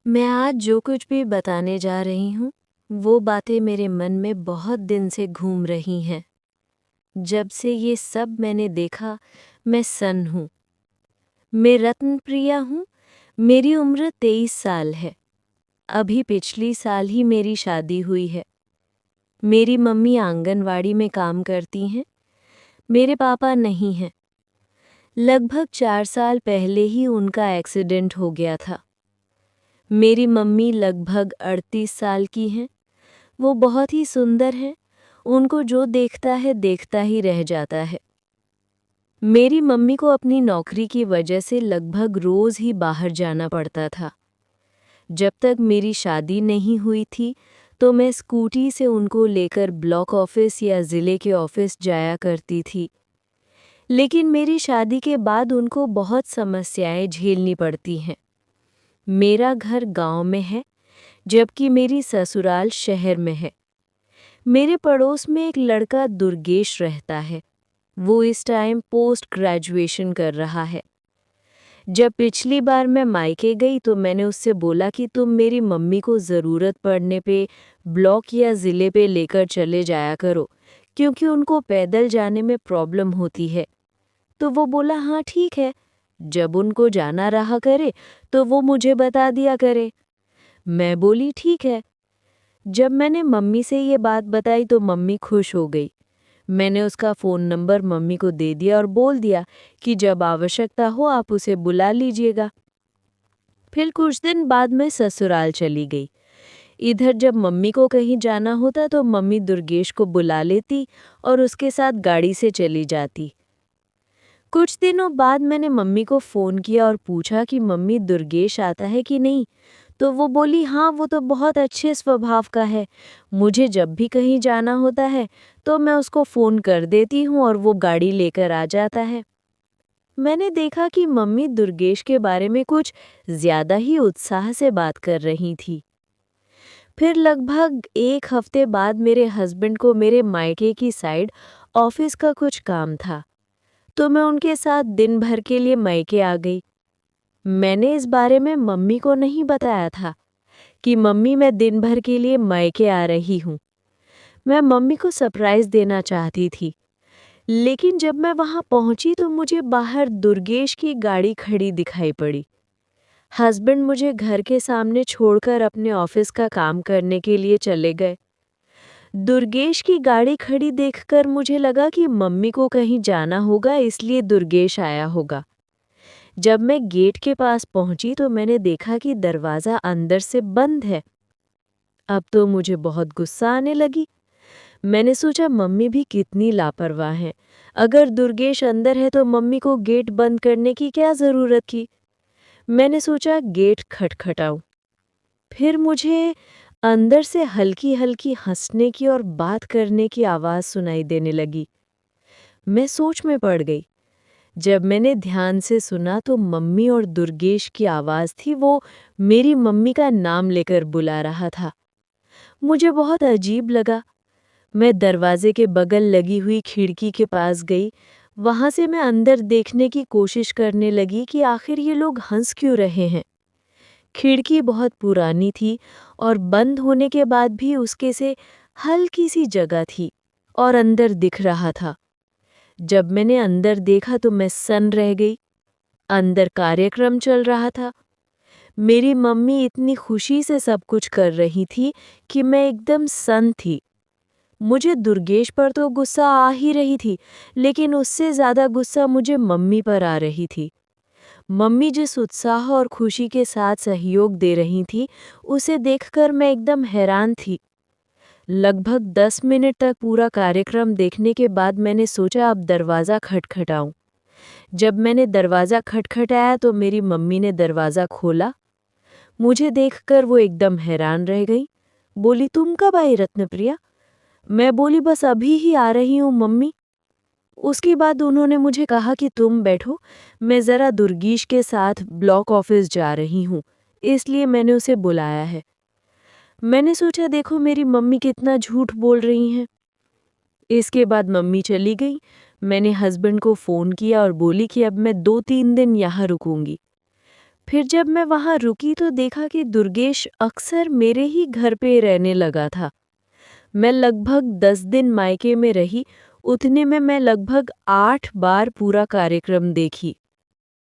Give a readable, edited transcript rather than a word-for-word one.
मैं आज जो कुछ भी बताने जा रही हूँ, वो बातें मेरे मन में बहुत दिन से घूम रही हैं। जब से ये सब मैंने देखा, मैं सन्न हूँ। मैं रत्नप्रिया हूँ, मेरी उम्र 23 साल है। अभी पिछली साल ही मेरी शादी हुई है। मेरी मम्मी आंगनवाड़ी में काम करती हैं। मेरे पापा नहीं हैं। लगभग 4 साल पहले ही उनका एक्सीडेंट हो गया था। मेरी मम्मी लगभग 38 साल की हैं। वो बहुत ही सुंदर हैं। उनको जो देखता है देखता ही रह जाता है। मेरी मम्मी को अपनी नौकरी की वजह से लगभग रोज ही बाहर जाना पड़ता था। जब तक मेरी शादी नहीं हुई थी तो मैं स्कूटी से उनको लेकर ब्लॉक ऑफिस या ज़िले के ऑफिस जाया करती थी। लेकिन मेरी शादी के बाद उनको बहुत समस्याएं झेलनी पड़ती हैं। मेरा घर गांव में है, जबकि मेरी ससुराल शहर में है। मेरे पड़ोस में एक लड़का दुर्गेश रहता है। वो इस टाइम पोस्ट ग्रेजुएशन कर रहा है। जब पिछली बार मैं मायके गई तो मैंने उससे बोला कि तुम मेरी मम्मी को ज़रूरत पड़ने पे ब्लॉक या ज़िले पे लेकर चले जाया करो, क्योंकि उनको पैदल जाने में प्रॉब्लम होती है। तो वो बोला हाँ ठीक है, जब उनको जाना रहा करे तो वो मुझे बता दिया करे। मैं बोली ठीक है। जब मैंने मम्मी से ये बात बताई तो मम्मी खुश हो गई। मैंने उसका फ़ोन नंबर मम्मी को दे दिया और बोल दिया कि जब आवश्यकता हो आप उसे बुला लीजिएगा। फिर कुछ दिन बाद मैं ससुराल चली गई। इधर जब मम्मी को कहीं जाना होता तो मम्मी दुर्गेश को बुला लेती और उसके साथ गाड़ी से चली जाती। कुछ दिनों बाद मैंने मम्मी को फ़ोन किया और पूछा कि मम्मी दुर्गेश आता है कि नहीं। तो वो बोली हाँ वो तो बहुत अच्छे स्वभाव का है। मुझे जब भी कहीं जाना होता है तो मैं उसको फ़ोन कर देती हूँ और वो गाड़ी लेकर आ जाता है। मैंने देखा कि मम्मी दुर्गेश के बारे में कुछ ज़्यादा ही उत्साह से बात कर रही थी। फिर लगभग 1 हफ्ते बाद मेरे हस्बैंड को मेरे मायके की साइड ऑफिस का कुछ काम था, तो मैं उनके साथ दिन भर के लिए मायके आ गई। मैंने इस बारे में मम्मी को नहीं बताया था कि मम्मी मैं दिन भर के लिए मायके आ रही हूँ। मैं मम्मी को सरप्राइज देना चाहती थी। लेकिन जब मैं वहां पहुंची तो मुझे बाहर दुर्गेश की गाड़ी खड़ी दिखाई पड़ी। हस्बैंड मुझे घर के सामने छोड़कर अपने ऑफिस का काम करने के लिए चले गए। दुर्गेश की गाड़ी खड़ी देखकर मुझे लगा कि मम्मी को कहीं जाना होगा, इसलिए दुर्गेश आया होगा। जब मैं गेट के पास पहुंची तो मैंने देखा कि दरवाज़ा अंदर से बंद है। अब तो मुझे बहुत गुस्सा आने लगी। मैंने सोचा मम्मी भी कितनी लापरवाह हैं। अगर दुर्गेश अंदर है तो मम्मी को गेट बंद करने की क्या ज़रूरत थी। मैंने सोचा गेट खटखटाऊं। फिर मुझे अंदर से हल्की हल्की हंसने की और बात करने की आवाज़ सुनाई देने लगी। मैं सोच में पड़ गई। जब मैंने ध्यान से सुना तो मम्मी और दुर्गेश की आवाज़ थी। वो मेरी मम्मी का नाम लेकर बुला रहा था। मुझे बहुत अजीब लगा। मैं दरवाजे के बगल लगी हुई खिड़की के पास गई। वहां से मैं अंदर देखने की कोशिश करने लगी कि आखिर ये लोग हंस क्यों रहे हैं। खिड़की बहुत पुरानी थी और बंद होने के बाद भी उसके से हल्की सी जगह थी और अंदर दिख रहा था। जब मैंने अंदर देखा तो मैं सन्न रह गई। अंदर कार्यक्रम चल रहा था। मेरी मम्मी इतनी खुशी से सब कुछ कर रही थी कि मैं एकदम सन्न थी। मुझे दुर्गेश पर तो गुस्सा आ ही रही थी, लेकिन उससे ज़्यादा गुस्सा मुझे मम्मी पर आ रही थी। मम्मी जिस उत्साह और खुशी के साथ सहयोग दे रही थी, उसे देखकर मैं एकदम हैरान थी। लगभग 10 मिनट तक पूरा कार्यक्रम देखने के बाद मैंने सोचा अब दरवाज़ा खटखटाऊं। जब मैंने दरवाज़ा खटखटाया तो मेरी मम्मी ने दरवाज़ा खोला। मुझे देखकर वो एकदम हैरान रह गई। बोली तुम कब आई रत्नप्रिया? मैं बोली बस अभी ही आ रही हूँ मम्मी। उसके बाद उन्होंने मुझे कहा कि तुम बैठो, मैं ज़रा दुर्गेश के साथ ब्लॉक ऑफिस जा रही हूँ, इसलिए मैंने उसे बुलाया है। मैंने सोचा देखो मेरी मम्मी कितना झूठ बोल रही हैं। इसके बाद मम्मी चली गई। मैंने हस्बैंड को फ़ोन किया और बोली कि अब मैं 2-3 दिन यहाँ रुकूंगी। फिर जब मैं वहाँ रुकी तो देखा कि दुर्गेश अक्सर मेरे ही घर पे रहने लगा था। मैं लगभग 10 दिन मायके में रही, उतने में मैं लगभग 8 बार पूरा कार्यक्रम देखी।